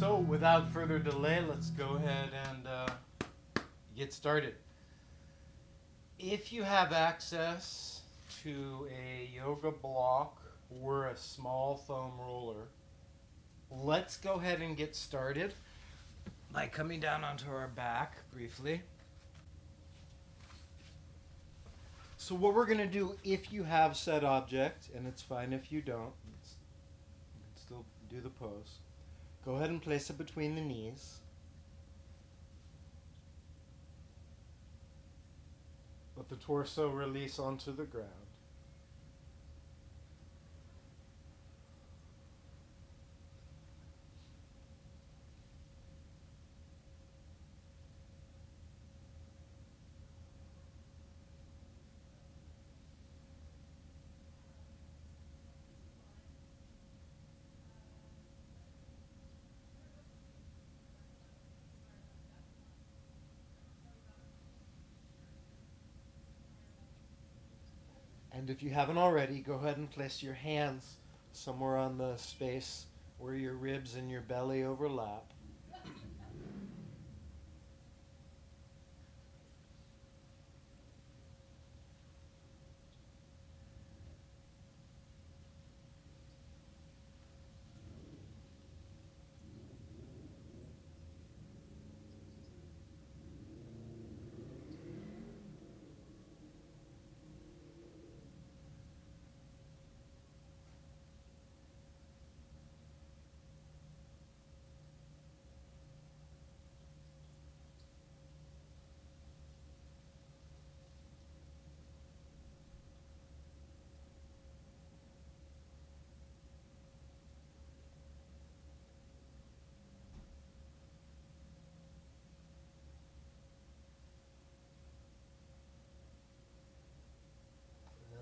So without further delay, let's go ahead and get started. If you have access to a yoga block or a small foam roller, let's go ahead and get started by coming down onto our back briefly. So what we're going to do, if you have said object, and it's fine if you don't, you can still do the pose. Go ahead and place it between the knees. Let the torso release onto the ground. And if you haven't already, go ahead and place your hands somewhere on the space where your ribs and your belly overlap.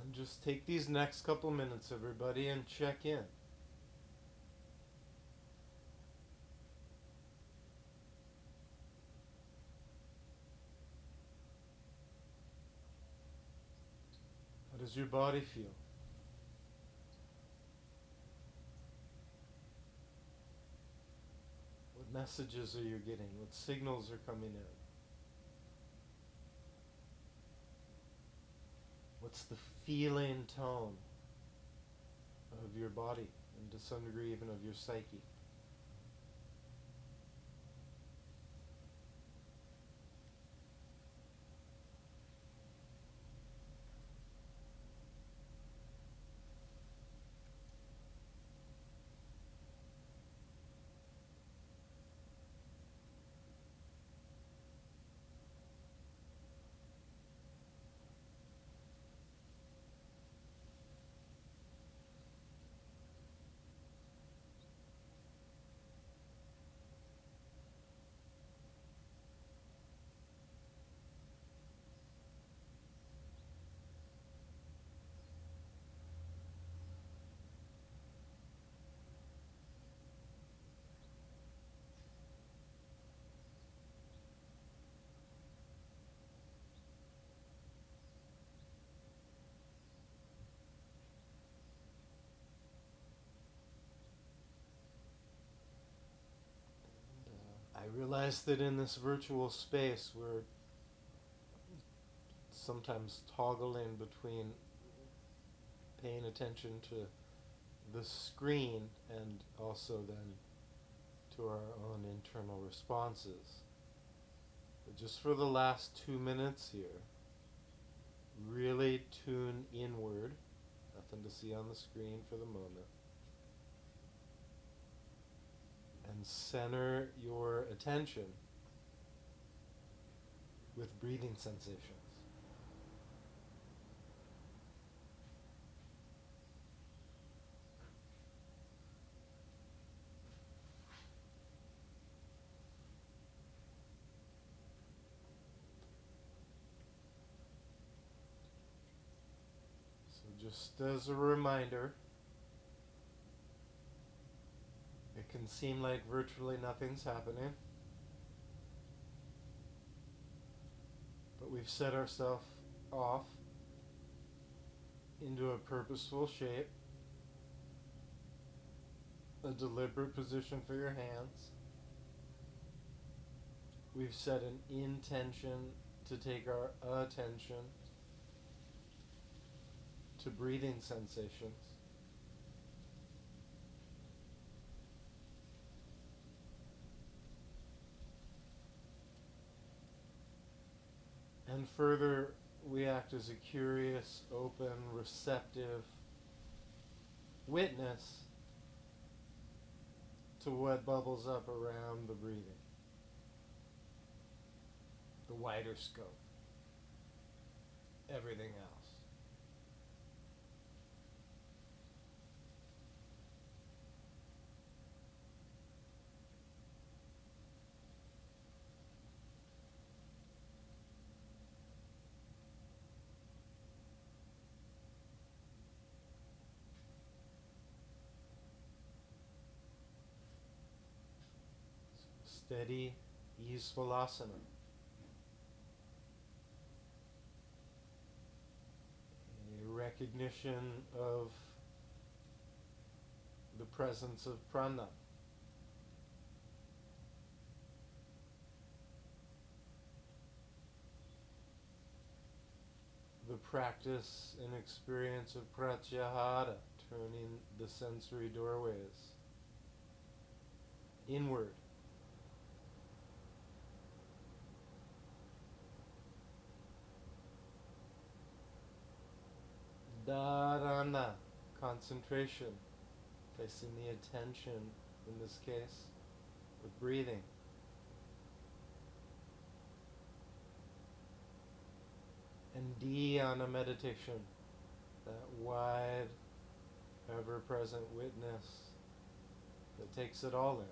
And just take these next couple minutes, everybody, and check in. How does your body feel? What messages are you getting? What signals are coming in? What's the feeling tone of your body, and to some degree even of your psyche? I realize that in this virtual space we're sometimes toggling between paying attention to the screen and also then to our own internal responses. But just for the last 2 minutes here, really tune inward. Nothing to see on the screen for the moment. And center your attention with breathing sensations. So just as a reminder, it can seem like virtually nothing's happening, but we've set ourselves off into a purposeful shape, a deliberate position for your hands, We've set an intention to take our attention to breathing sensations. And further, we act as a curious, open, receptive witness to what bubbles up around the breathing. The wider scope. Everything else. Steady, easeful asana. A recognition of the presence of prana. The practice and experience of pratyahara, turning the sensory doorways inward. Dharana, concentration, placing the attention, in this case, with breathing. And dhyana meditation, that wide, ever-present witness that takes it all in.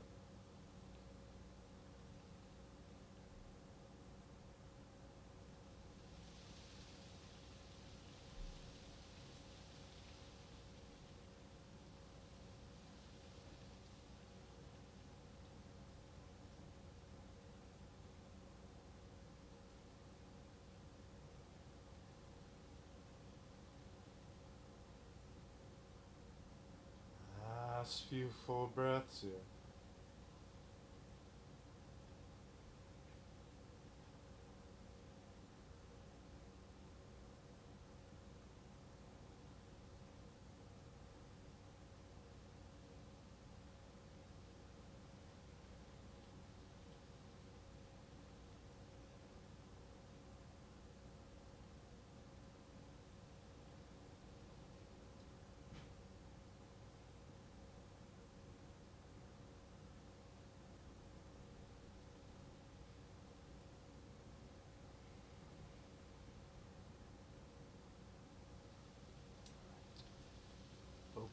Last few full breaths here.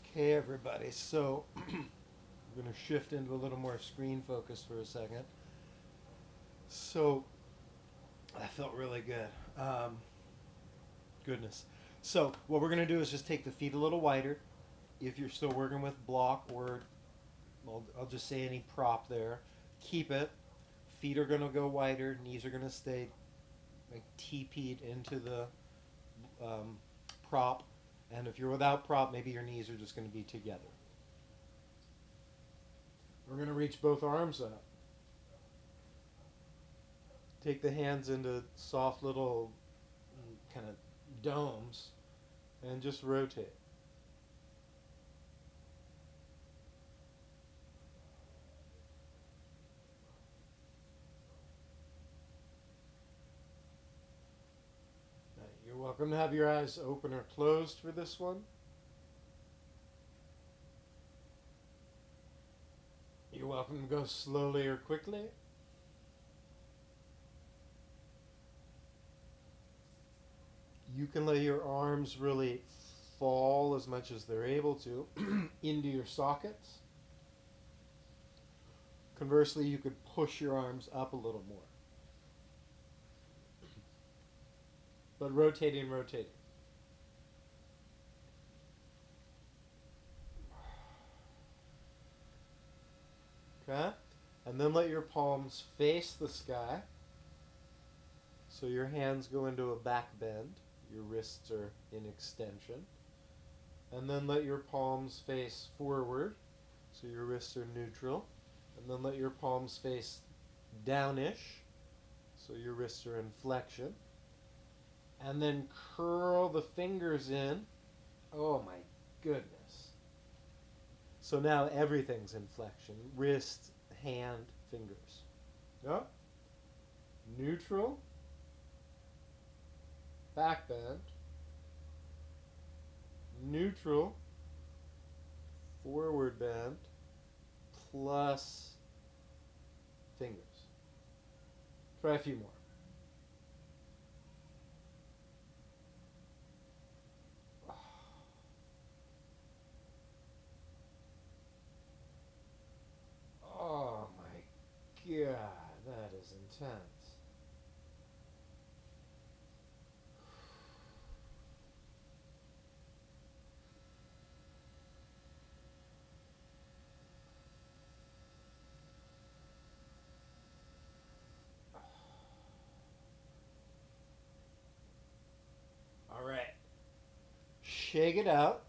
Okay, everybody, so I'm going to shift into a little more screen focus for a second. So, that felt really good. Goodness. So, what we're going to do is just take the feet a little wider. If you're still working with block or, I'll just say any prop there, keep it. Feet are going to go wider, knees are going to stay like TP'd into the prop. And if you're without prop, maybe your knees are just going to be together. We're going to reach both arms up. Take the hands into soft little kind of domes and just rotate. You're welcome to have your eyes open or closed for this one. You're welcome to go slowly or quickly. You can let your arms really fall as much as they're able to into your sockets. Conversely, you could push your arms up a little more. But rotating. Okay? And then let your palms face the sky. So your hands go into a back bend. Your wrists are in extension. And then let your palms face forward. So your wrists are neutral. And then let your palms face downish. So your wrists are in flexion. And then curl the fingers in. Oh my goodness. So now everything's in flexion. Wrist, hand, fingers. Up. Neutral. Back bend. Neutral. Forward bend. Plus fingers. Try a few more. Oh my God, that is intense. All right. Shake it out.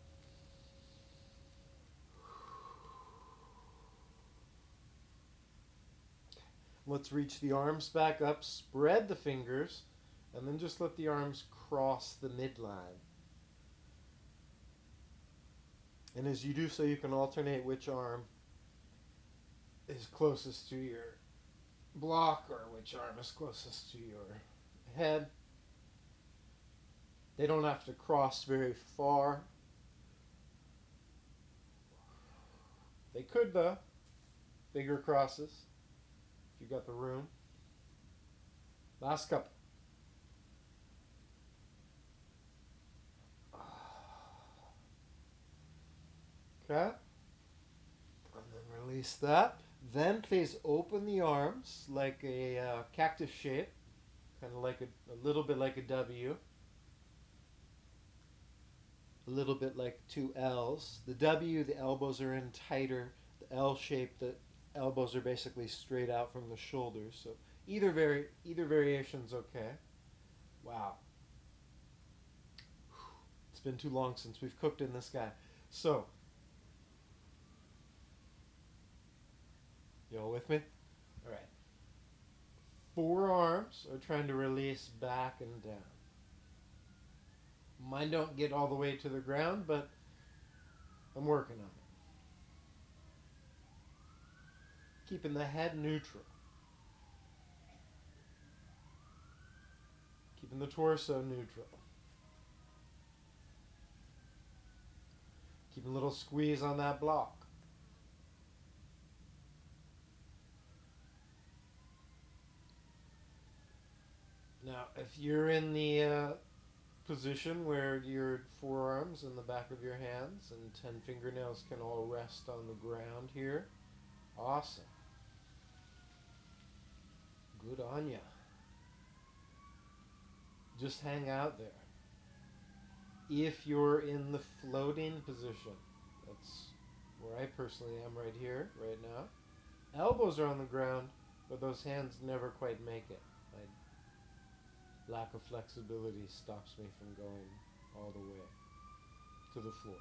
Let's reach the arms back up, spread the fingers, and then just let the arms cross the midline. And as you do so, you can alternate which arm is closest to your block or which arm is closest to your head. They don't have to cross very far. They could, though. Bigger crosses, if you got the room. Last couple. Okay. And then release that. Then please open the arms like a cactus shape, kind of like a little bit like a W. A little bit like two L's. The W, the elbows are in tighter. The L shape, the elbows are basically straight out from the shoulders. So either variation's okay. Wow. It's been too long since we've cooked in this guy. So, you all with me? All right. Forearms are trying to release back and down. Mine don't get all the way to the ground, but I'm working on it. Keeping the head neutral. Keeping the torso neutral. Keeping a little squeeze on that block. Now, if you're in the position where your forearms in the back of your hands and 10 fingernails can all rest on the ground here, awesome. Good on ya. Just hang out there. If you're in the floating position, that's where I personally am right here, right now. Elbows are on the ground, but those hands never quite make it. My lack of flexibility stops me from going all the way to the floor.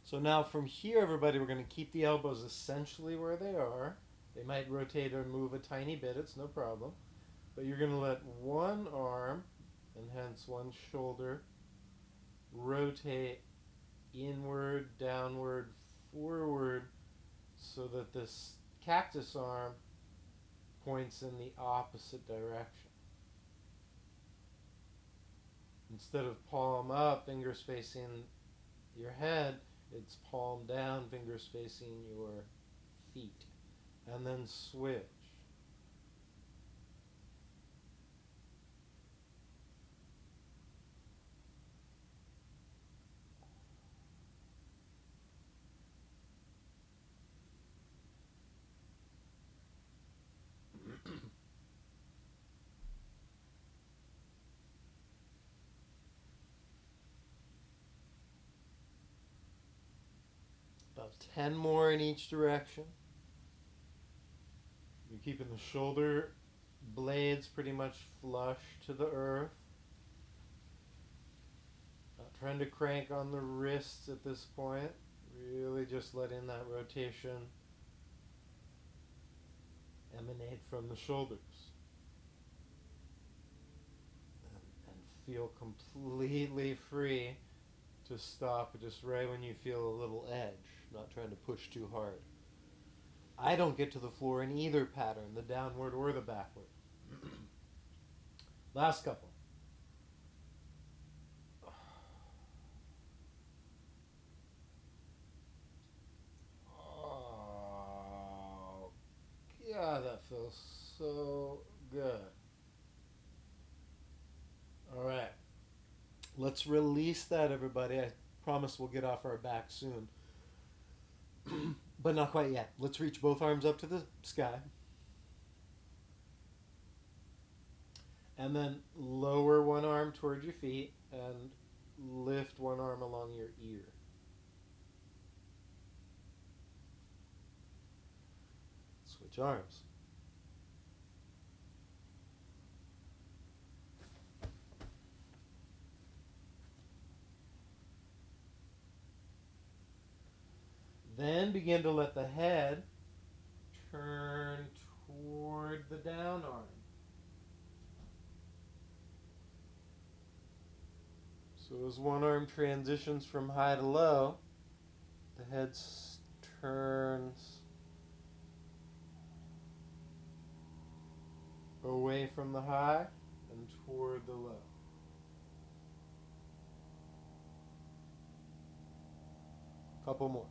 So now from here, everybody, we're going to keep the elbows essentially where they are. They might rotate or move a tiny bit, it's no problem. But you're going to let one arm, and hence one shoulder, rotate inward, downward, forward, so that this cactus arm points in the opposite direction. Instead of palm up, fingers facing your head, it's palm down, fingers facing your feet. And then switch. 10 more in each direction. You're keeping the shoulder blades pretty much flush to the earth. Not trying to crank on the wrists at this point. Really just letting that rotation emanate from the shoulders. And feel completely free to stop just right when you feel a little edge, not trying to push too hard. I don't get to the floor in either pattern, the downward or the backward. Last couple. Oh, yeah, that feels so good. All right. Let's release that, everybody. I promise we'll get off our back soon. But not quite yet. Let's reach both arms up to the sky. And then lower one arm toward your feet and lift one arm along your ear. Switch arms. Then begin to let the head turn toward the down arm. So as one arm transitions from high to low, the head turns away from the high and toward the low. Couple more.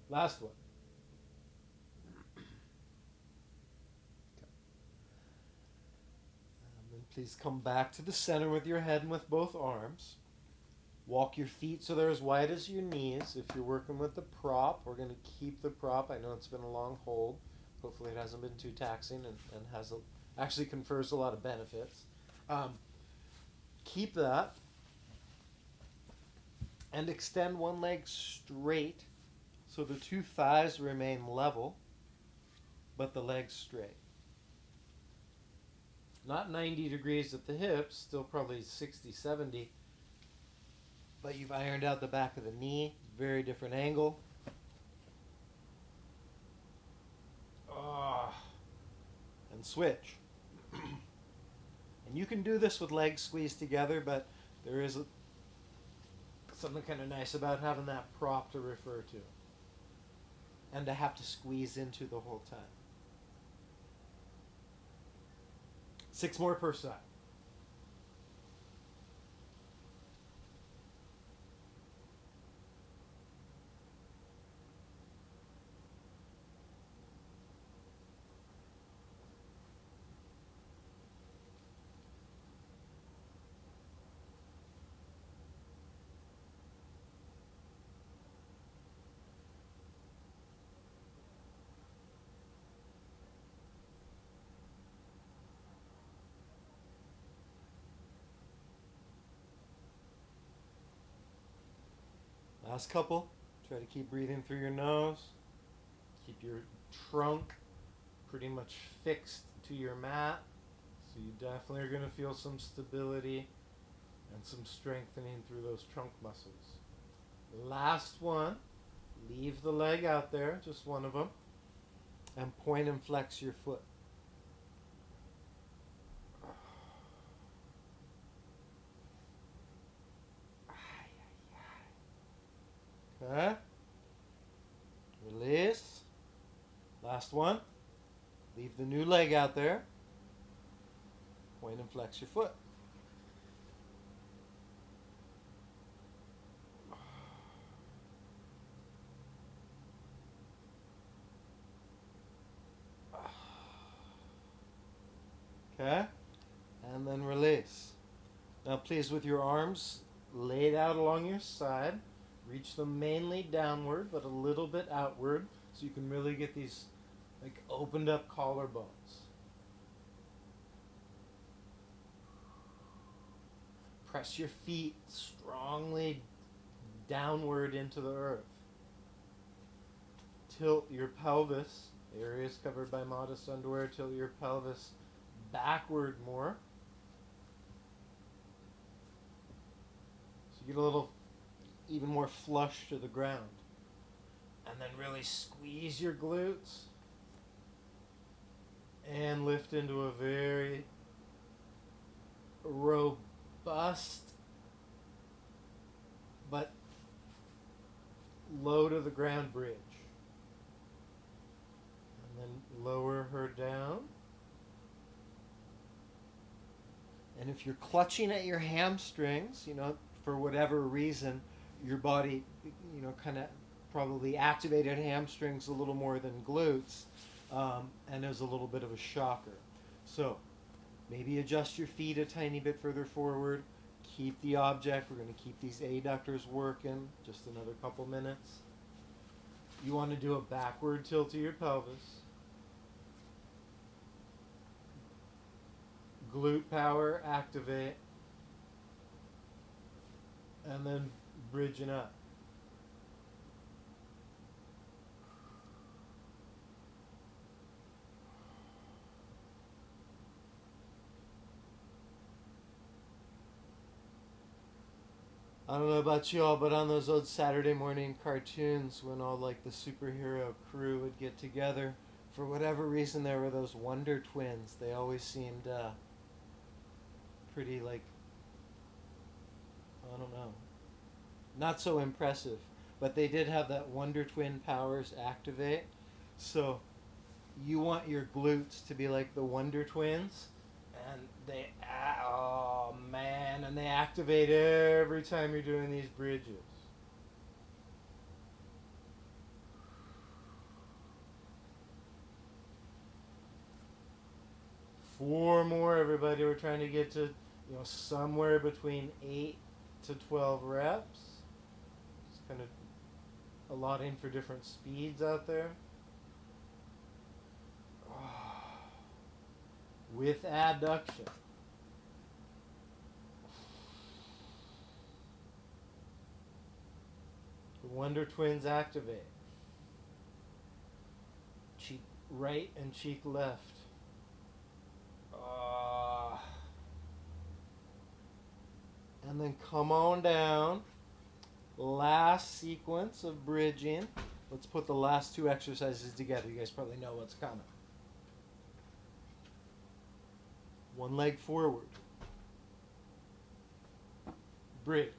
Last one. Then please come back to the center with your head and with both arms. Walk your feet so they're as wide as your knees. If you're working with the prop, we're going to keep the prop. I know it's been a long hold. Hopefully it hasn't been too taxing and actually confers a lot of benefits. Keep that. And extend one leg straight so the two thighs remain level, but the legs straight. Not 90 degrees at the hips, still probably 60, 70, but you've ironed out the back of the knee, very different angle. And switch. And you can do this with legs squeezed together, but there is something kind of nice about having that prop to refer to. And to have to squeeze into the whole time. 6 more per side. Last couple. Try to keep breathing through your nose. Keep your trunk pretty much fixed to your mat. So you definitely are going to feel some stability and some strengthening through those trunk muscles. Last one. Leave the leg out there, just one of them, and point and flex your foot. Okay. Release. Last one. Leave the new leg out there. Point and flex your foot. Okay. and then release. Now please, with your arms laid out along your side, reach them mainly downward but a little bit outward so you can really get these like opened up collarbones. Press your feet strongly downward into the earth. Tilt your pelvis, areas covered by modest underwear, tilt your pelvis backward more. So you get a little even more flush to the ground. And then really squeeze your glutes and lift into a very robust but low to the ground bridge. And then lower her down. And if you're clutching at your hamstrings, for whatever reason, your body, kind of probably activated hamstrings a little more than glutes, and there's a little bit of a shocker. So maybe adjust your feet a tiny bit further forward. Keep the object. We're going to keep these adductors working. Just another couple minutes. You want to do a backward tilt to your pelvis. Glute power, activate. And then bridging up. I don't know about y'all, but on those old Saturday morning cartoons when all like the superhero crew would get together, for whatever reason there were those Wonder Twins. They always seemed pretty like, I don't know, not so impressive. But they did have that Wonder Twin powers activate. So you want your glutes to be like the Wonder Twins. And they, oh man, and they activate every time you're doing these bridges. Four more, everybody. We're trying to get to, somewhere between 8 to 12 reps. Just kind of allotting for different speeds out there. With adduction. The Wonder Twins activate. Cheek right and cheek left. And then come on down. Last sequence of bridging. Let's put the last two exercises together. You guys probably know what's coming. One leg forward. Bridge.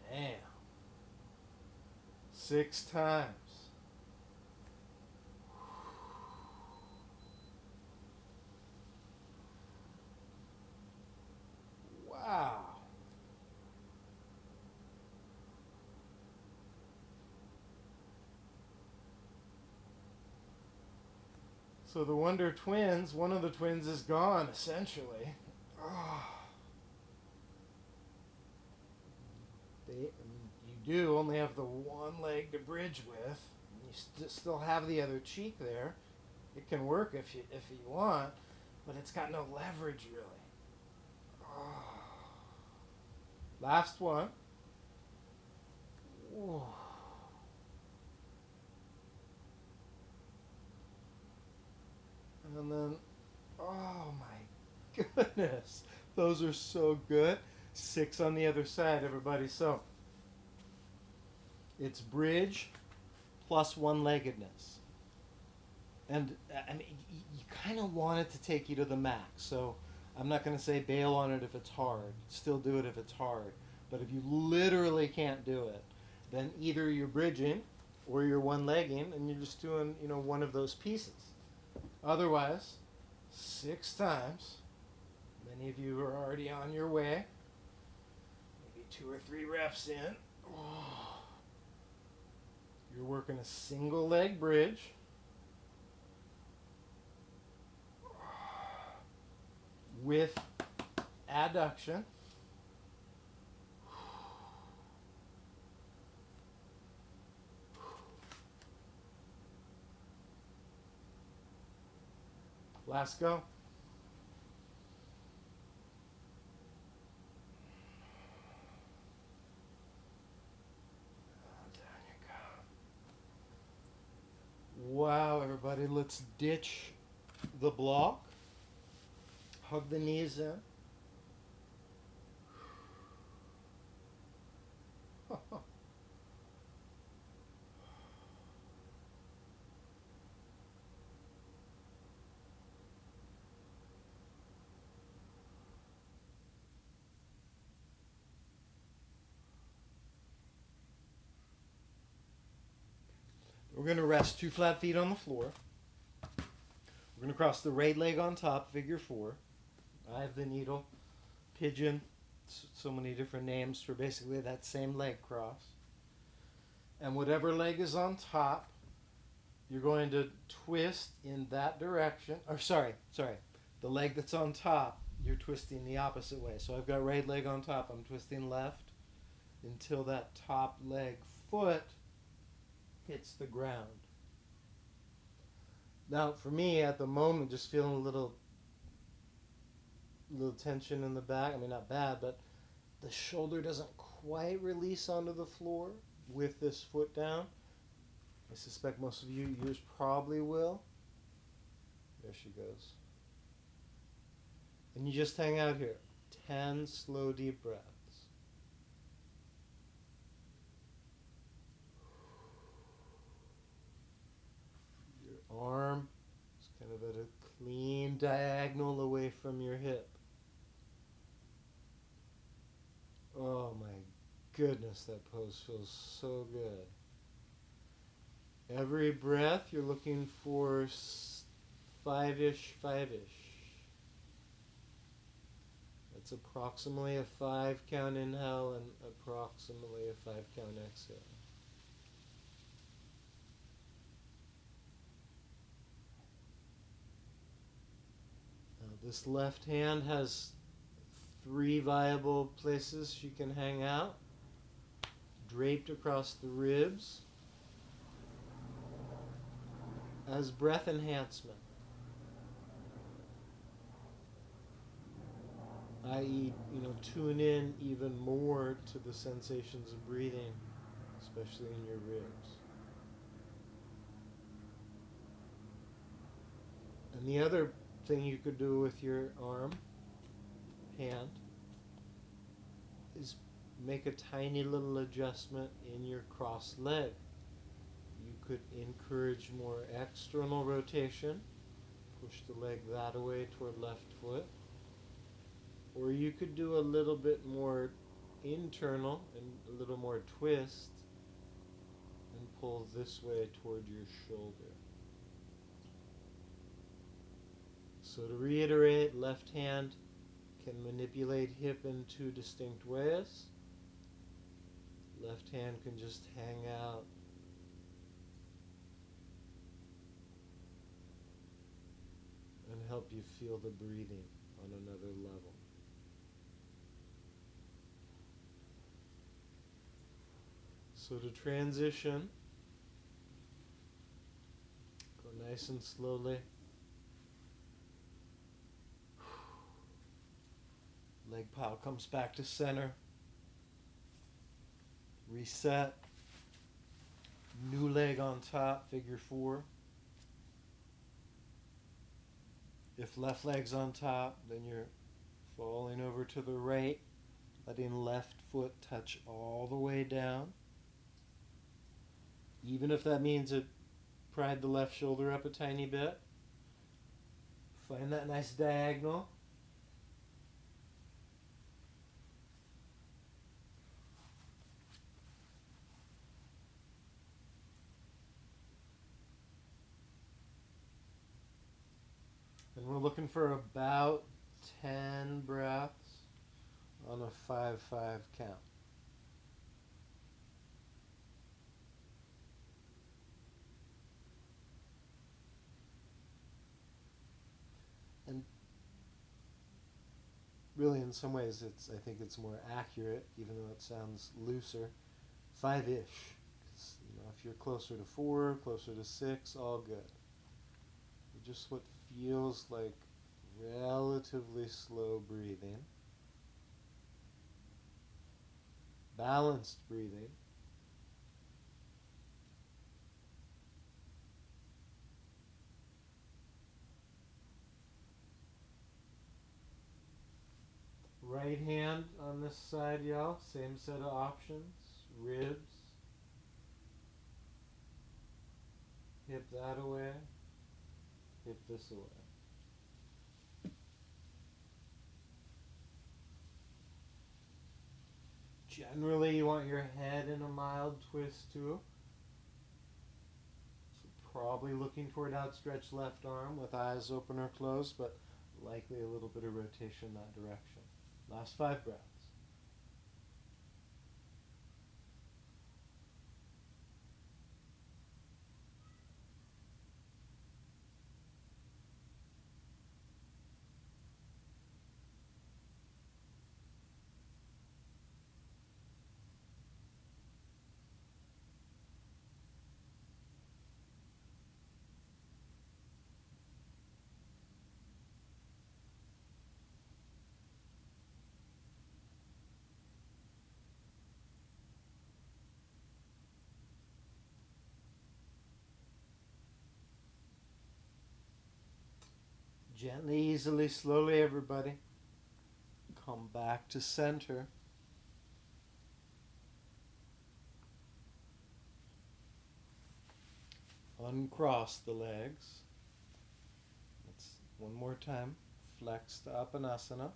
Damn. 6 times. Wow. So the Wonder Twins, one of the twins is gone, essentially. You do only have the one leg to bridge with. You still have the other cheek there. It can work if you want, but it's got no leverage, really. Last one. Ooh. And then, oh my goodness, those are so good. 6 on the other side, everybody. So it's bridge plus one-leggedness. And I mean, you kind of want it to take you to the max. So I'm not going to say bail on it if it's hard. Still do it if it's hard. But if you literally can't do it, then either you're bridging or you're one-legging and you're just doing, one of those pieces. Otherwise, 6 times. Many of you are already on your way. Maybe 2 or 3 reps in. You're working a single leg bridge. with adduction. Last go. Wow, everybody, let's ditch the block. Hug the knees in. We're going to rest 2 flat feet on the floor. We're going to cross the right leg on top, figure 4. I have the needle, pigeon, so many different names for basically that same leg cross. And whatever leg is on top, you're going to twist in that direction. Or sorry, the leg that's on top, you're twisting the opposite way. So I've got right leg on top, I'm twisting left until that top leg foot hits the ground. Now, for me, at the moment, just feeling a little tension in the back. I mean, not bad, but the shoulder doesn't quite release onto the floor with this foot down. I suspect most of yours probably will. There she goes. And you just hang out here. 10 slow, deep breaths. Your arm is kind of at a clean diagonal away from your hip. Oh my goodness, that pose feels so good. Every breath you're looking for 5-ish. That's approximately a 5 count inhale and approximately a 5 count exhale. Now this left hand has 3 viable places you can hang out, draped across the ribs as breath enhancement, i.e., tune in even more to the sensations of breathing, especially in your ribs. And the other thing you could do with your hand, is make a tiny little adjustment in your crossed leg. You could encourage more external rotation, push the leg that way toward left foot, or you could do a little bit more internal and a little more twist and pull this way toward your shoulder. So to reiterate, left hand can manipulate hip in 2 distinct ways. Left hand can just hang out. And help you feel the breathing on another level. So to transition, go nice and slowly. Leg pile comes back to center. Reset. New leg on top, figure 4. If left leg's on top, then you're falling over to the right, letting left foot touch all the way down. Even if that means it pried the left shoulder up a tiny bit. Find that nice diagonal. And we're looking for about 10 breaths on a 5-5 count. And really, in some ways, I think it's more accurate, even though it sounds looser. 5-ish. 'Cause, if you're closer to 4, closer to 6, all good. Just what feels like relatively slow breathing. Balanced breathing. Right hand on this side, y'all. Same set of options. Ribs. Hip that away. Hip this away. Generally, you want your head in a mild twist too. So probably looking toward outstretched left arm with eyes open or closed, but likely a little bit of rotation in that direction. Last 5 breaths. Gently, easily, slowly, everybody. Come back to center. Uncross the legs. Let's one more time. Flex to Apanasana.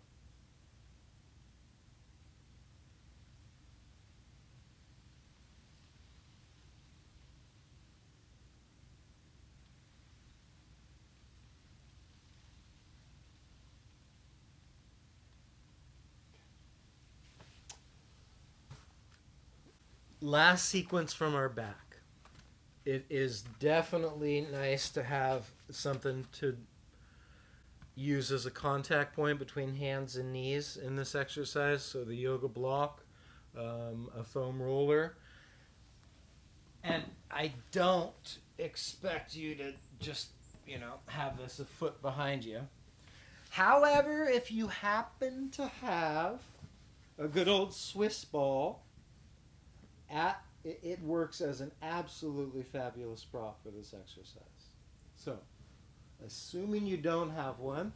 Last sequence from our back. It is definitely nice to have something to use as a contact point between hands and knees in this exercise. So the yoga block, a foam roller. And I don't expect you to just, have this a foot behind you. However, if you happen to have a good old Swiss ball, it works as an absolutely fabulous prop for this exercise. So, assuming you don't have one,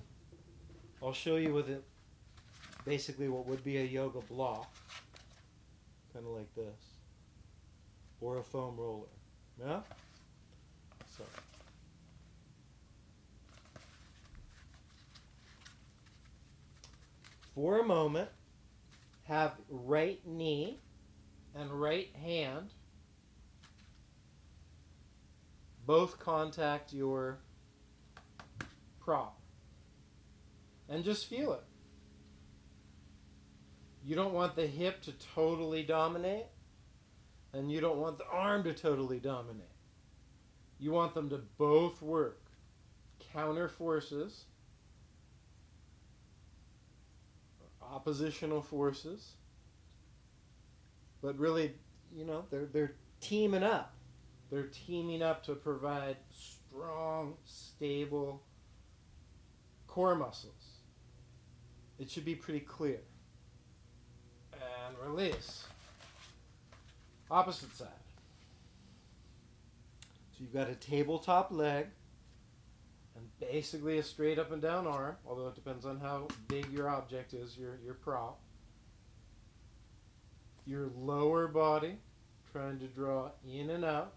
I'll show you with it basically what would be a yoga block, kind of like this, or a foam roller. Yeah? So, for a moment, have right knee and right hand both contact your prop. And just feel it. You don't want the hip to totally dominate, and you don't want the arm to totally dominate. You want them to both work. Counter forces, oppositional forces, but really, they're teaming up. They're teaming up to provide strong, stable core muscles. It should be pretty clear. And release. Opposite side. So you've got a tabletop leg and basically a straight up and down arm, although it depends on how big your object is, your prop. Your lower body trying to draw in and out.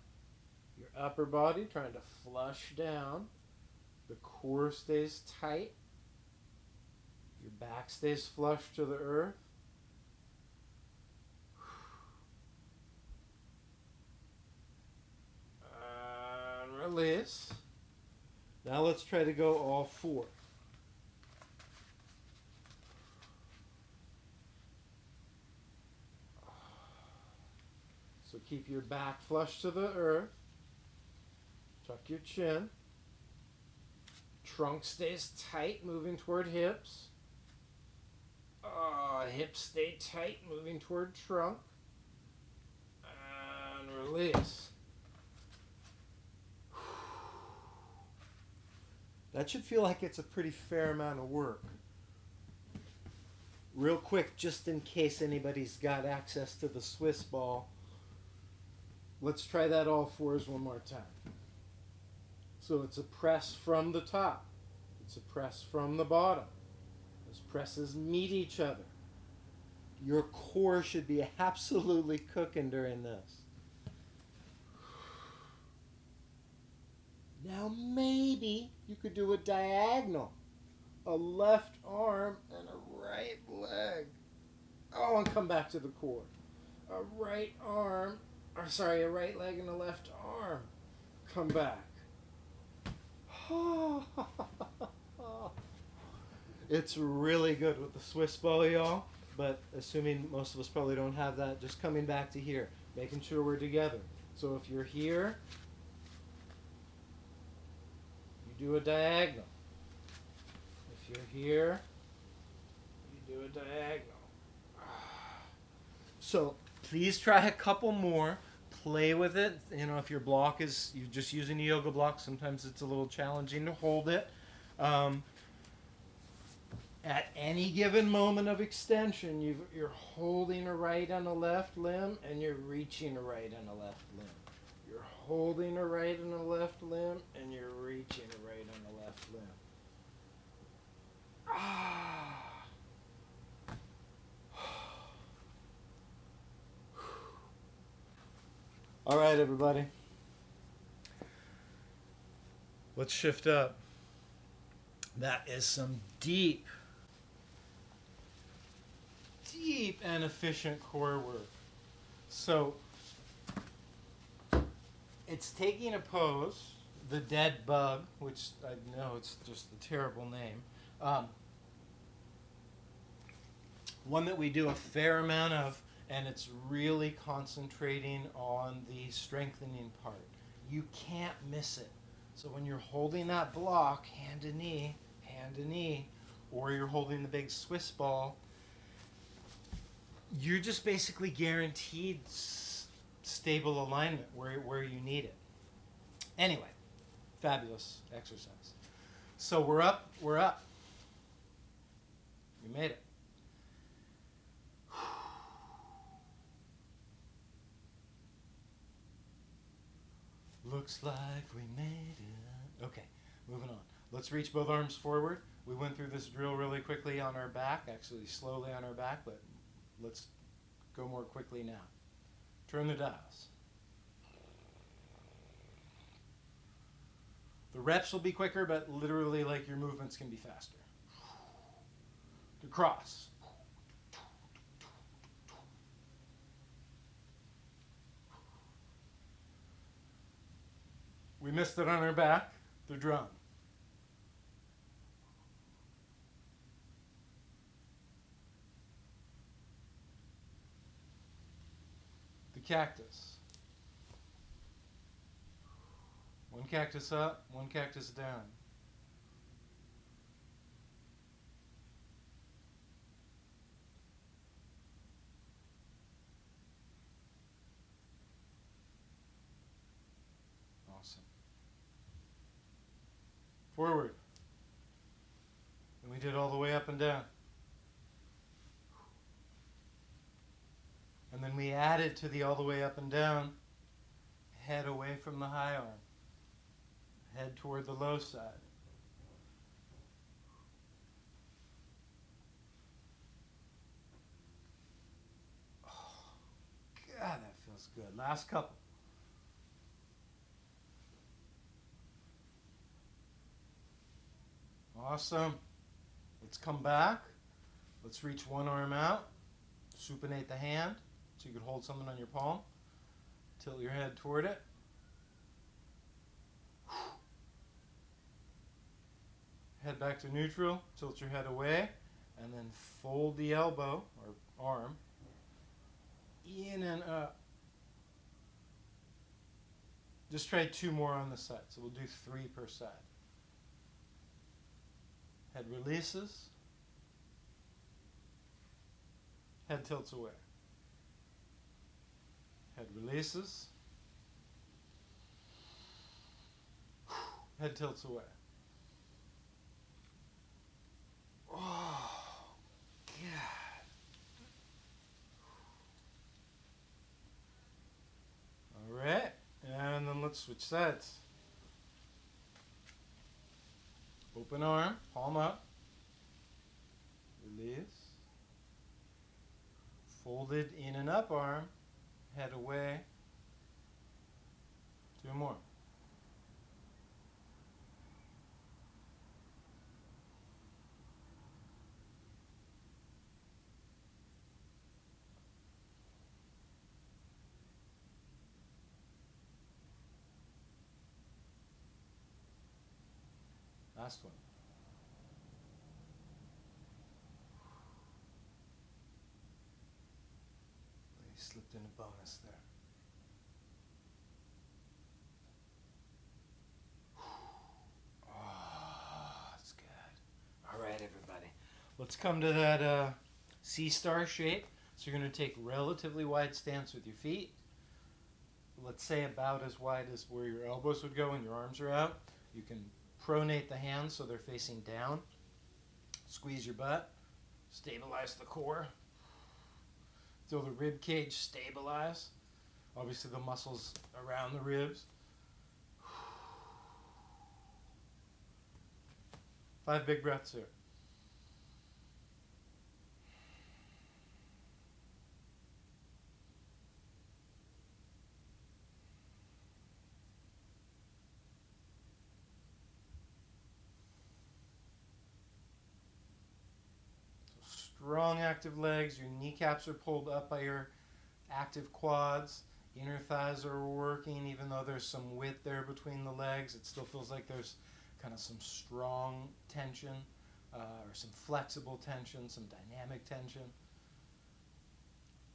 Your upper body trying to flush down. The core stays tight. Your back stays flush to the earth. And release. Now let's try to go all 4. So keep your back flush to the earth. Tuck your chin. Trunk stays tight, moving toward hips. Hips stay tight, moving toward trunk. And release. That should feel like it's a pretty fair amount of work. Real quick, just in case anybody's got access to the Swiss ball, let's try that all fours one more time. So it's a press from the top. It's a press from the bottom. Those presses meet each other. Your core should be absolutely cooking during this. Now maybe you could do a diagonal. A left arm and a right leg. Oh, and come back to the core. A right leg and a left arm. Come back. It's really good with the Swiss ball, y'all. But assuming most of us probably don't have that, just coming back to here, making sure we're together. So if you're here, you do a diagonal. If you're here, you do a diagonal. So please try a couple more. Play with it. You know, if your block is, you're just using a yoga block, sometimes it's a little challenging to hold it. At any given moment of extension, you're holding a right on a left limb and you're reaching a right on a left limb. You're holding a right on a left limb and you're reaching a right on a left limb. All right, everybody. Let's shift up. That is some deep and efficient core work. So it's taking a pose, the dead bug, which I know it's just a terrible name, one that we do a fair amount of, and it's really concentrating on the strengthening part. You can't miss it. So when you're holding that block, hand to knee, or you're holding the big Swiss ball, you're just basically guaranteed stable alignment where you need it. Anyway, fabulous exercise. So we're up. We made it. Looks like we made it. Okay, moving on. Let's reach both arms forward. We went through this drill really quickly on our back, actually slowly on our back, but let's go more quickly now. Turn the dials. The reps will be quicker, but literally like your movements can be faster. To cross. We missed it on our back, the drum. The cactus. One cactus up, one cactus down. Awesome. Forward. And we did all the way up and down. And then we added to the all the way up and down, head away from the high arm, head toward the low side. Oh, God, that feels good. Last couple. Awesome. Let's come back. Let's reach one arm out. Supinate the hand so you can hold something on your palm. Tilt your head toward it. Head back to neutral. Tilt your head away. And then fold the elbow or arm in and up. Just try 2 more on the side. So we'll do 3 per side. Head releases. Head tilts away. Head releases. Head tilts away. Oh, God. All right. And then let's switch sides. Open arm, palm up. Release. Folded in and up arm. Head away. 2 more. Last one. You slipped in a bonus there. Oh, that's good. All right, everybody. Let's come to that C-star shape. So you're going to take relatively wide stance with your feet. Let's say about as wide as where your elbows would go and your arms are out. You can pronate the hands so they're facing down. Squeeze your butt. Stabilize the core. Feel the rib cage stabilize. Obviously the muscles around the ribs. 5 big breaths here. Strong active legs. Your kneecaps are pulled up by your active quads. Inner thighs are working, even though there's some width there between the legs. It still feels like there's kind of some strong tension or some flexible tension, some dynamic tension.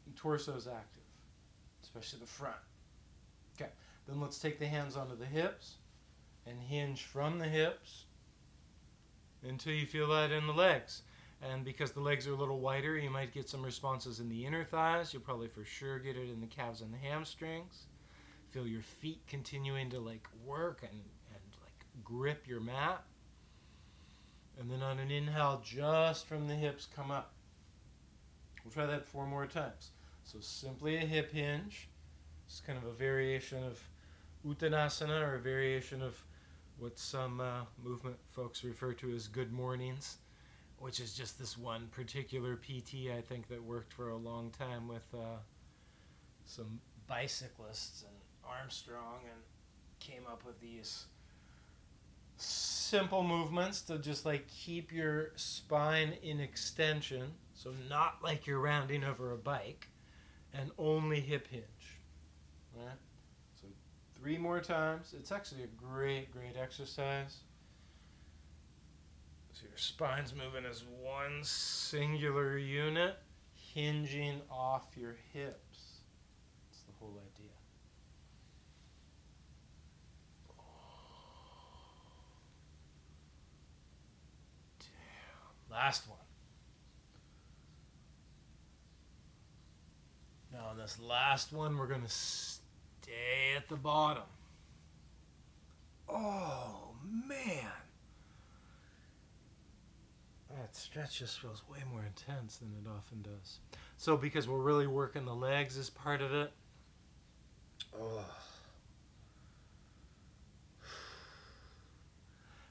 And torso's active, especially the front. Okay, then let's take the hands onto the hips and hinge from the hips until you feel that in the legs. And because the legs are a little wider, you might get some responses in the inner thighs. You'll probably for sure get it in the calves and the hamstrings. Feel your feet continuing to like work and like grip your mat. And then on an inhale, just from the hips, come up. We'll try that 4 more times. So simply a hip hinge. It's kind of a variation of Uttanasana, or a variation of what some movement folks refer to as good mornings, which is just this one particular PT, I think, that worked for a long time with some bicyclists and Armstrong, and came up with these simple movements to just like keep your spine in extension, so not like you're rounding over a bike, and only hip hinge. Right? So 3 more times. It's actually a great, great exercise. So your spine's moving as one singular unit, hinging off your hips. That's the whole idea. Damn. Last one. Now on this last one, we're going to stay at the bottom. Oh, man. That stretch just feels way more intense than it often does. So because we're really working the legs as part of it. Oh.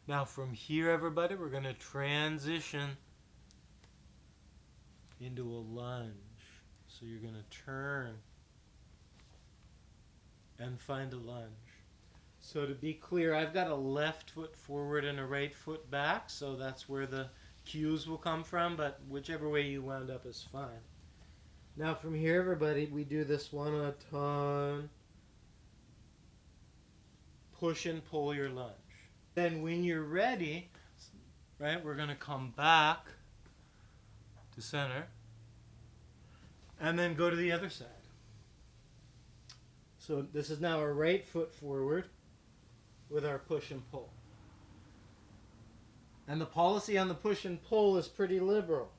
Now from here, everybody, we're going to transition into a lunge. So you're going to turn and find a lunge. So to be clear, I've got a left foot forward and a right foot back, so that's where the cues will come from, but whichever way you wound up is fine. Now from here, everybody, we do this one at a time. Push and pull your lunge. Then when you're ready, right, we're going to come back to center and then go to the other side. So this is now our right foot forward with our push and pull. And the policy on the push and pull is pretty liberal.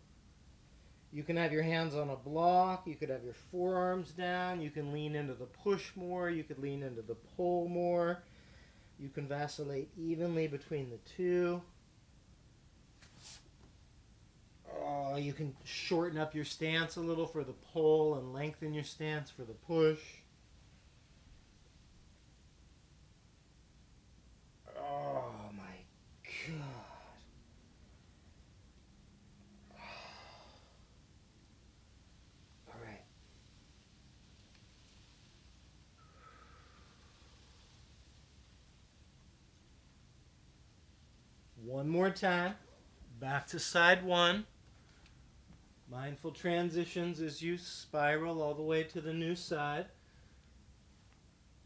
You can have your hands on a block. You could have your forearms down. You can lean into the push more. You could lean into the pull more. You can vacillate evenly between the two. You can shorten up your stance a little for the pull and lengthen your stance for the push. Oh my God. All right. One more time. Back to side one. Mindful transitions as you spiral all the way to the new side.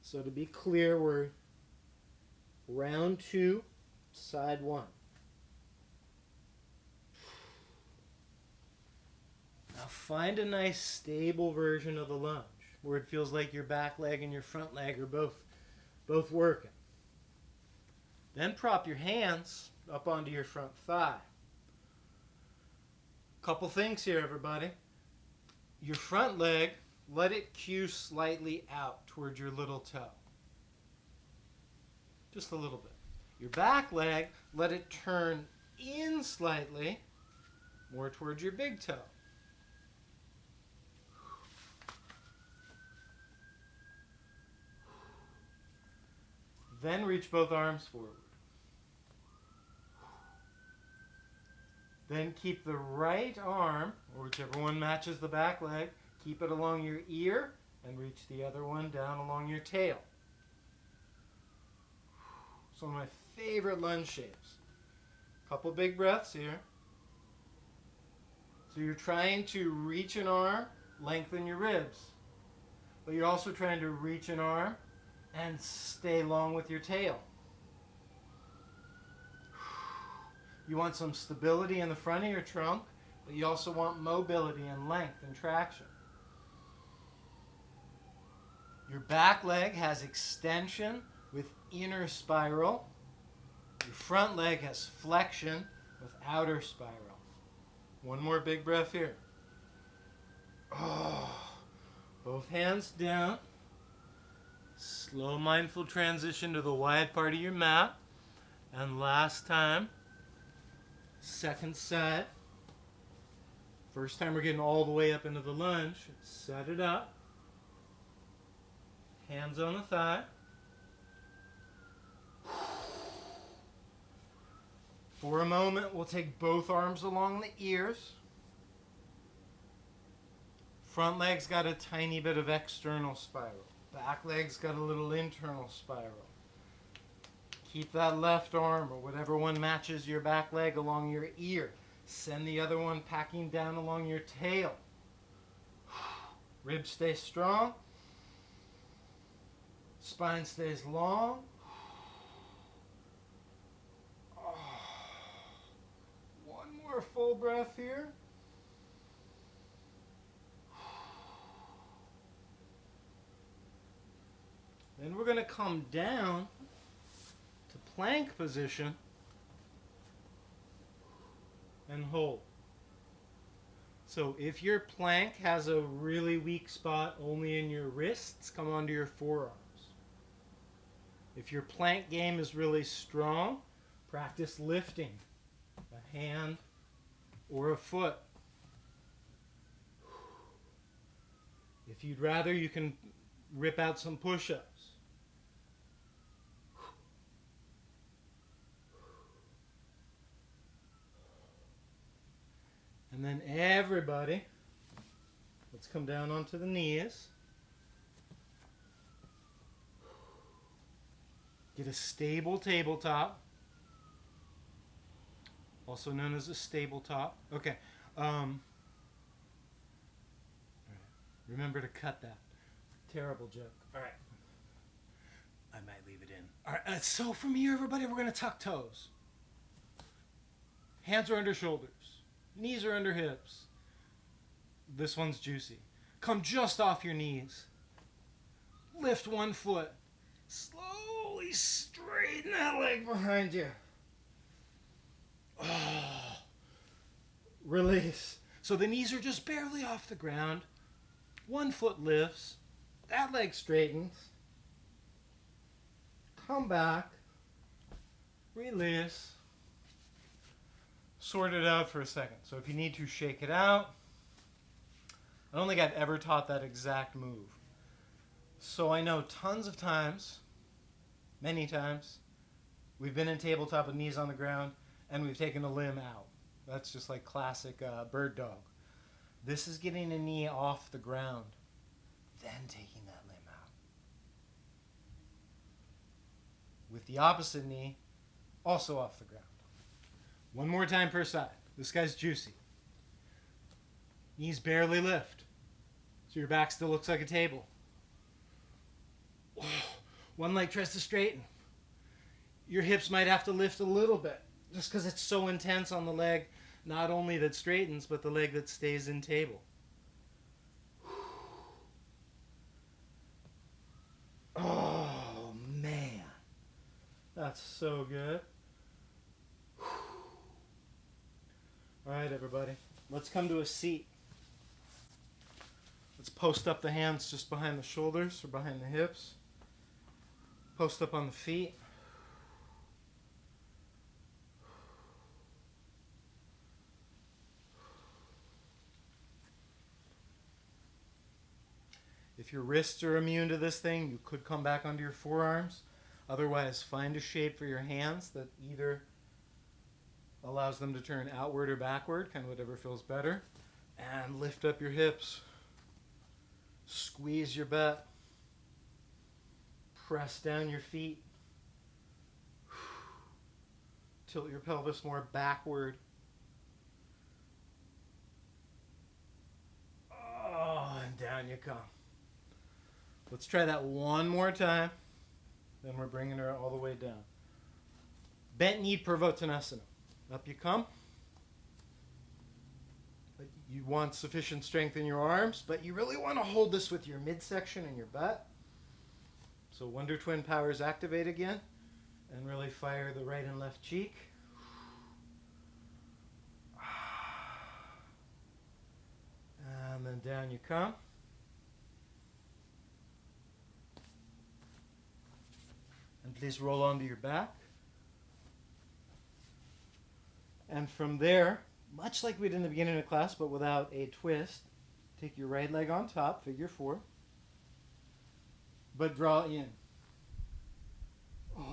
So to be clear, we're round 2, side 1. Now find a nice stable version of the lunge where it feels like your back leg and your front leg are both working. Then prop your hands up onto your front thigh. Couple things here, everybody. Your front leg, let it cue slightly out towards your little toe. Just a little bit. Your back leg, let it turn in slightly, more towards your big toe. Then reach both arms forward. Then keep the right arm, or whichever one matches the back leg, keep it along your ear and reach the other one down along your tail. It's one of my favorite lunge shapes. Couple big breaths here. So you're trying to reach an arm, lengthen your ribs. But you're also trying to reach an arm and stay long with your tail. You want some stability in the front of your trunk, but you also want mobility and length and traction. Your back leg has extension with inner spiral. Your front leg has flexion with outer spiral. One more big breath here. Both hands down. Slow mindful transition to the wide part of your mat. And last time, second side. First time we're getting all the way up into the lunge. Set it up. Hands on the thigh. For a moment, we'll take both arms along the ears. Front leg's got a tiny bit of external spiral. Back leg's got a little internal spiral. Keep that left arm, or whatever one matches your back leg, along your ear. Send the other one packing down along your tail. Ribs stay strong. Spine stays long. One more full breath here. Then we're going to come down to plank position and hold. So if your plank has a really weak spot only in your wrists, come onto your forearms. If your plank game is really strong, practice lifting a hand or a foot. If you'd rather, you can rip out some push-ups. And then everybody, let's come down onto the knees. Get a stable tabletop, also known as a stable top. Okay. Remember to cut that. Terrible joke. All right. I might leave it in. All right. So from here, everybody, we're going to tuck toes. Hands are under shoulders. Knees are under hips. This one's juicy. Come just off your knees. Lift one foot. Slowly straighten that leg behind you. Release. So the knees are just barely off the ground. One foot lifts. That leg straightens. Come back. Release. Sort it out for a second. So if you need to shake it out. I don't think I've ever taught that exact move. So I know tons of times, many times, we've been in tabletop with knees on the ground and we've taken a limb out. That's just like classic bird dog. This is getting a knee off the ground, then taking that limb out. With the opposite knee, also off the ground. One more time per side. This guy's juicy. Knees barely lift. So your back still looks like a table. One leg tries to straighten. Your hips might have to lift a little bit just because it's so intense on the leg, not only that straightens, but the leg that stays in table. Oh, man. That's so good. All right, everybody. Let's come to a seat. Let's post up the hands just behind the shoulders or behind the hips. Post up on the feet. If your wrists are immune to this thing, you could come back onto your forearms. Otherwise, find a shape for your hands that either allows them to turn outward or backward, kind of whatever feels better. And lift up your hips. Squeeze your butt. Press down your feet. Tilt your pelvis more backward. Oh, and down you come. Let's try that one more time. Then we're bringing her all the way down. Bent knee Purvottanasana. Up you come. You want sufficient strength in your arms, but you really want to hold this with your midsection and your butt. So Wonder Twin powers activate again. And really fire the right and left cheek. And then down you come. And please roll onto your back. And from there, much like we did in the beginning of class, but without a twist, take your right leg on top, figure 4. But draw in. Oh.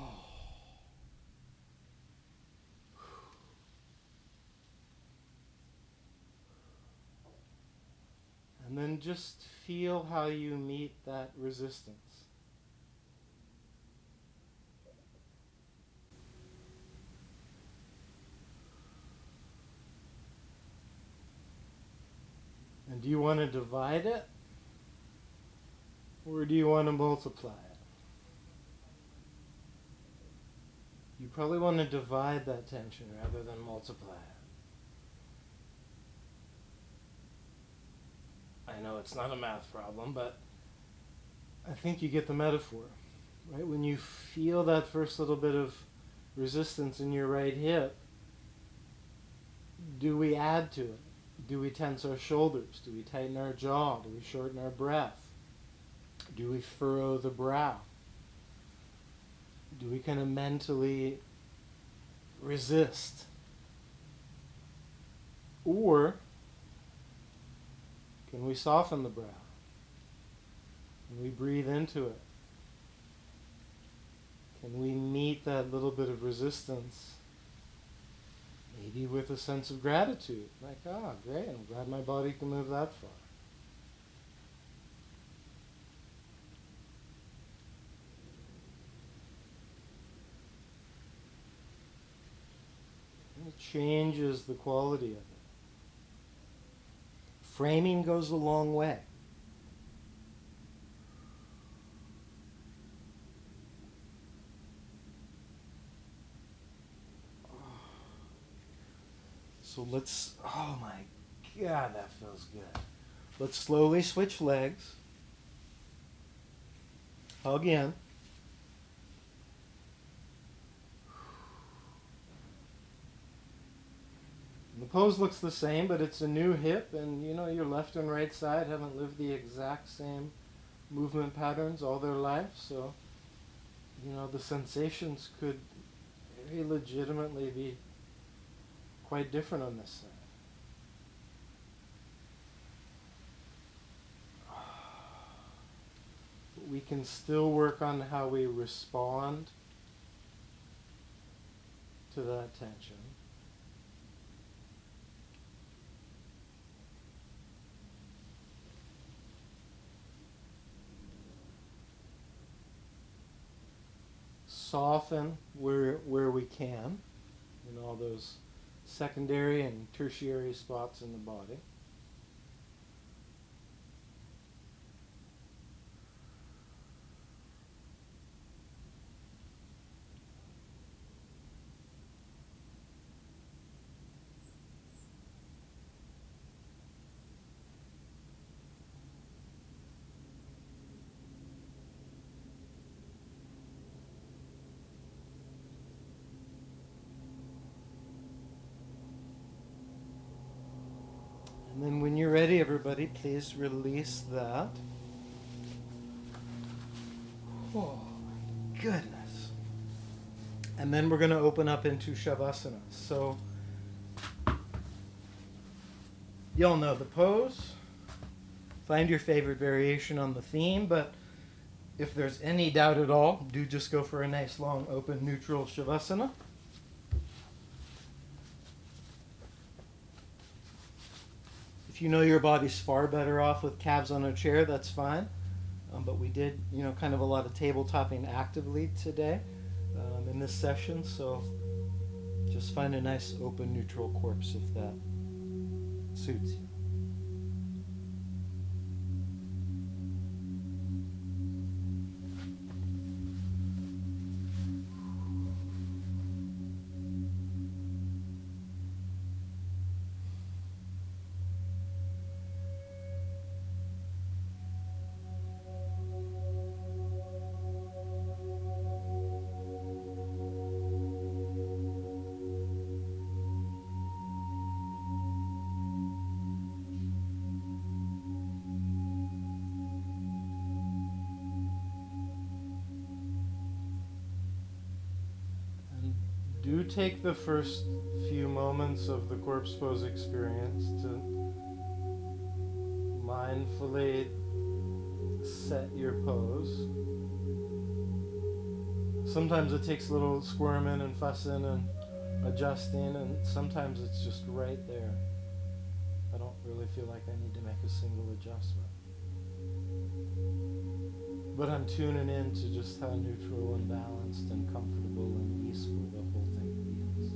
And then just feel how you meet that resistance. And do you want to divide it? Or do you want to multiply it? You probably want to divide that tension rather than multiply it. I know it's not a math problem, but I think you get the metaphor, right? When you feel that first little bit of resistance in your right hip, do we add to it? Do we tense our shoulders? Do we tighten our jaw? Do we shorten our breath? Do we furrow the brow? Do we kind of mentally resist? Or can we soften the brow? Can we breathe into it? Can we meet that little bit of resistance? Maybe with a sense of gratitude. Like, ah, great, I'm glad my body can move that far. And it changes the quality of it. Framing goes a long way. So let's, oh my God, that feels good. Let's slowly switch legs. Hug in. The pose looks the same, but it's a new hip, and your left and right side haven't lived the exact same movement patterns all their life, so the sensations could very legitimately be quite different on this side. But we can still work on how we respond to that tension. Soften where we can in all those secondary and tertiary spots in the body. And then when you're ready, everybody, please release that. Oh, my goodness. And then we're going to open up into Shavasana. So, you'll know the pose. Find your favorite variation on the theme, but if there's any doubt at all, do just go for a nice, long, open, neutral Shavasana. If you know your body's far better off with calves on a chair, that's fine. But we did, kind of a lot of tabletopping actively today in this session, so just find a nice, open, neutral corpse if that suits you. Do take the first few moments of the corpse pose experience to mindfully set your pose. Sometimes it takes a little squirming and fussing and adjusting, and sometimes it's just right there. I don't really feel like I need to make a single adjustment. But I'm tuning in to just how neutral and balanced and comfortable and peaceful the whole thing feels.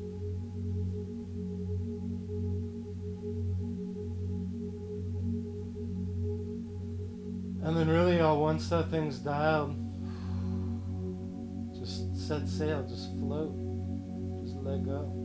And then really, once that thing's dialed, just set sail, just float, just let go.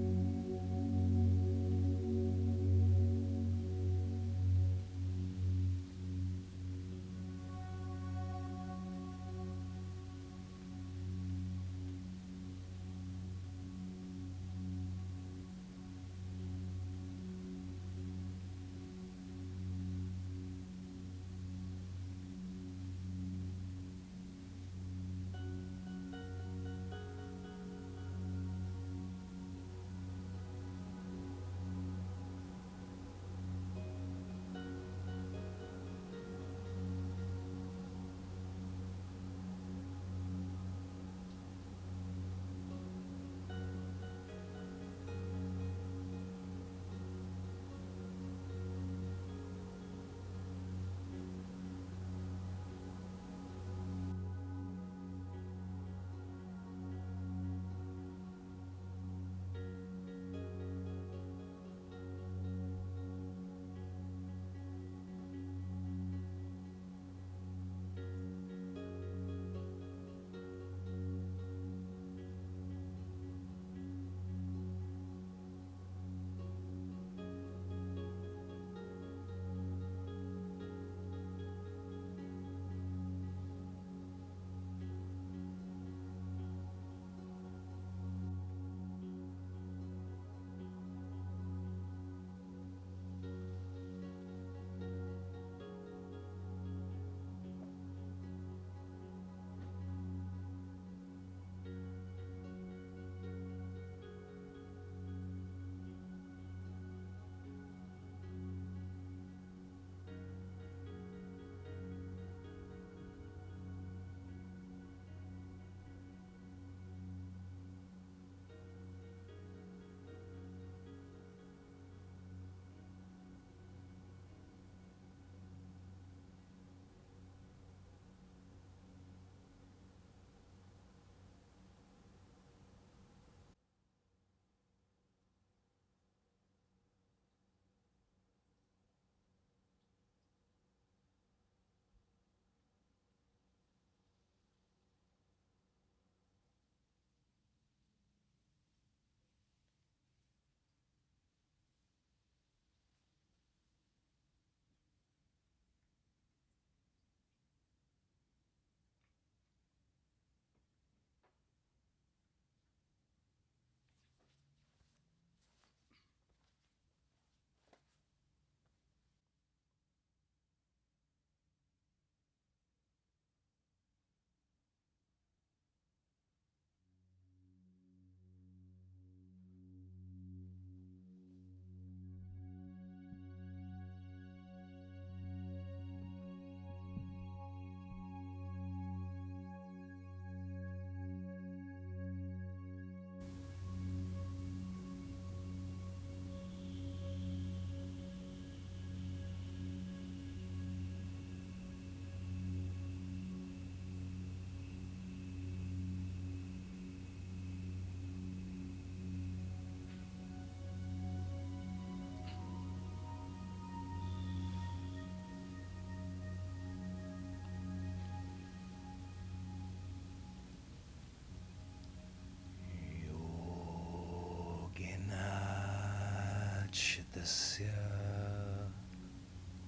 Tasya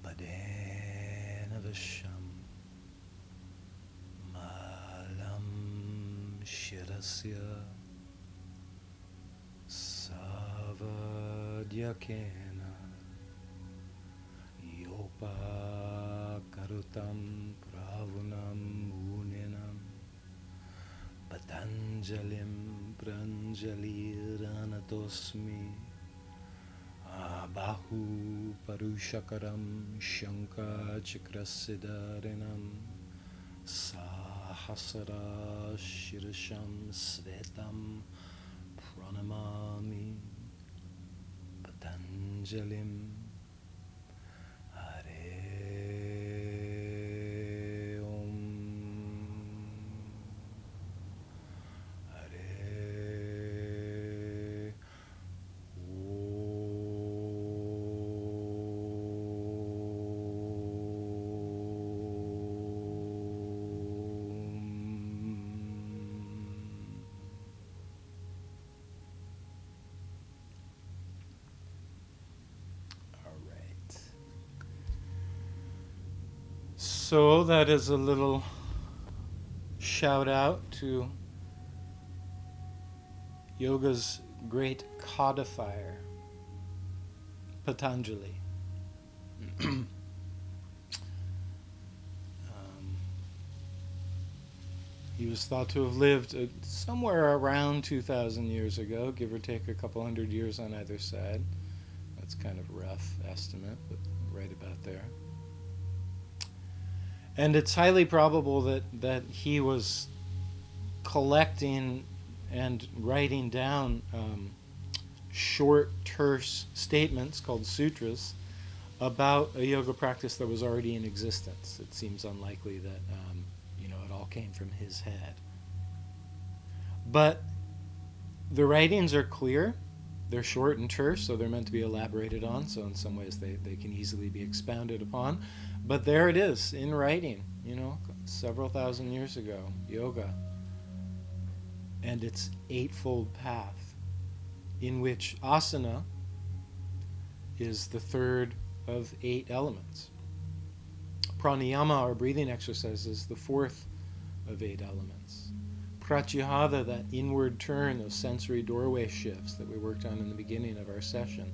padena visham malam shirasya savadyakena yopa karutam pravunam muninam patanjalim pranjaliranatosmi bahu parushakaram shanka chakrasidarinam sahasara shirasham svetam pranamami patanjalim hare om hare So that is a little shout out to yoga's great codifier, Patanjali. He was thought to have lived somewhere around 2,000 years ago, give or take a couple hundred years on either side. That's kind of a rough estimate, but right about there. And it's highly probable that he was collecting and writing down short, terse statements called sutras about a yoga practice that was already in existence. It seems unlikely that it all came from his head. But the writings are clear. They're short and terse, so they're meant to be elaborated on. So in some ways they can easily be expounded upon. But there it is, in writing, several thousand years ago, yoga. And its eightfold path, in which asana is the third of 8 elements. Pranayama, or breathing exercise, is the fourth of 8 elements. Pratyahara, that inward turn, those sensory doorway shifts that we worked on in the beginning of our session,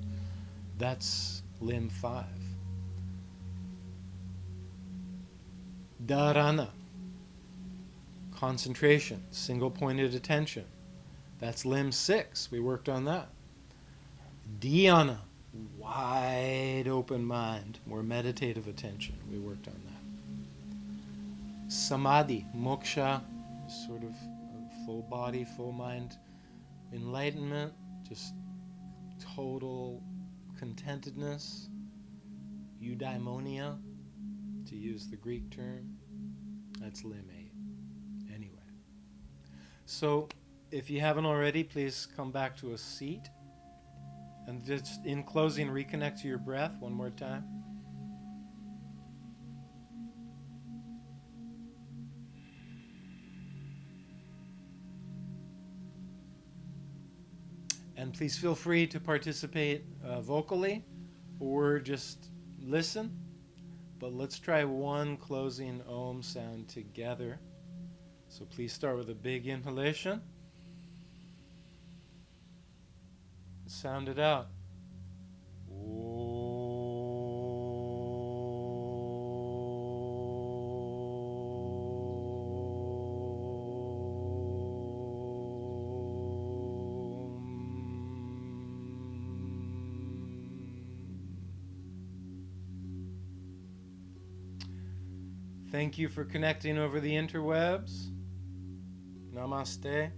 that's limb 5. Dharana, concentration, single-pointed attention, that's limb 6. We worked on that. Dhyana, wide open mind, more meditative attention. We worked on that. Samadhi, moksha, sort of full body, full mind enlightenment, just total contentedness. Eudaimonia, to use the Greek term, that's limb 8. Anyway. So, if you haven't already, please come back to a seat. And just in closing, reconnect to your breath one more time. And please feel free to participate vocally or just listen. But let's try one closing Om sound together. So please start with a big inhalation. Sound it out. Thank you for connecting over the interwebs. Namaste.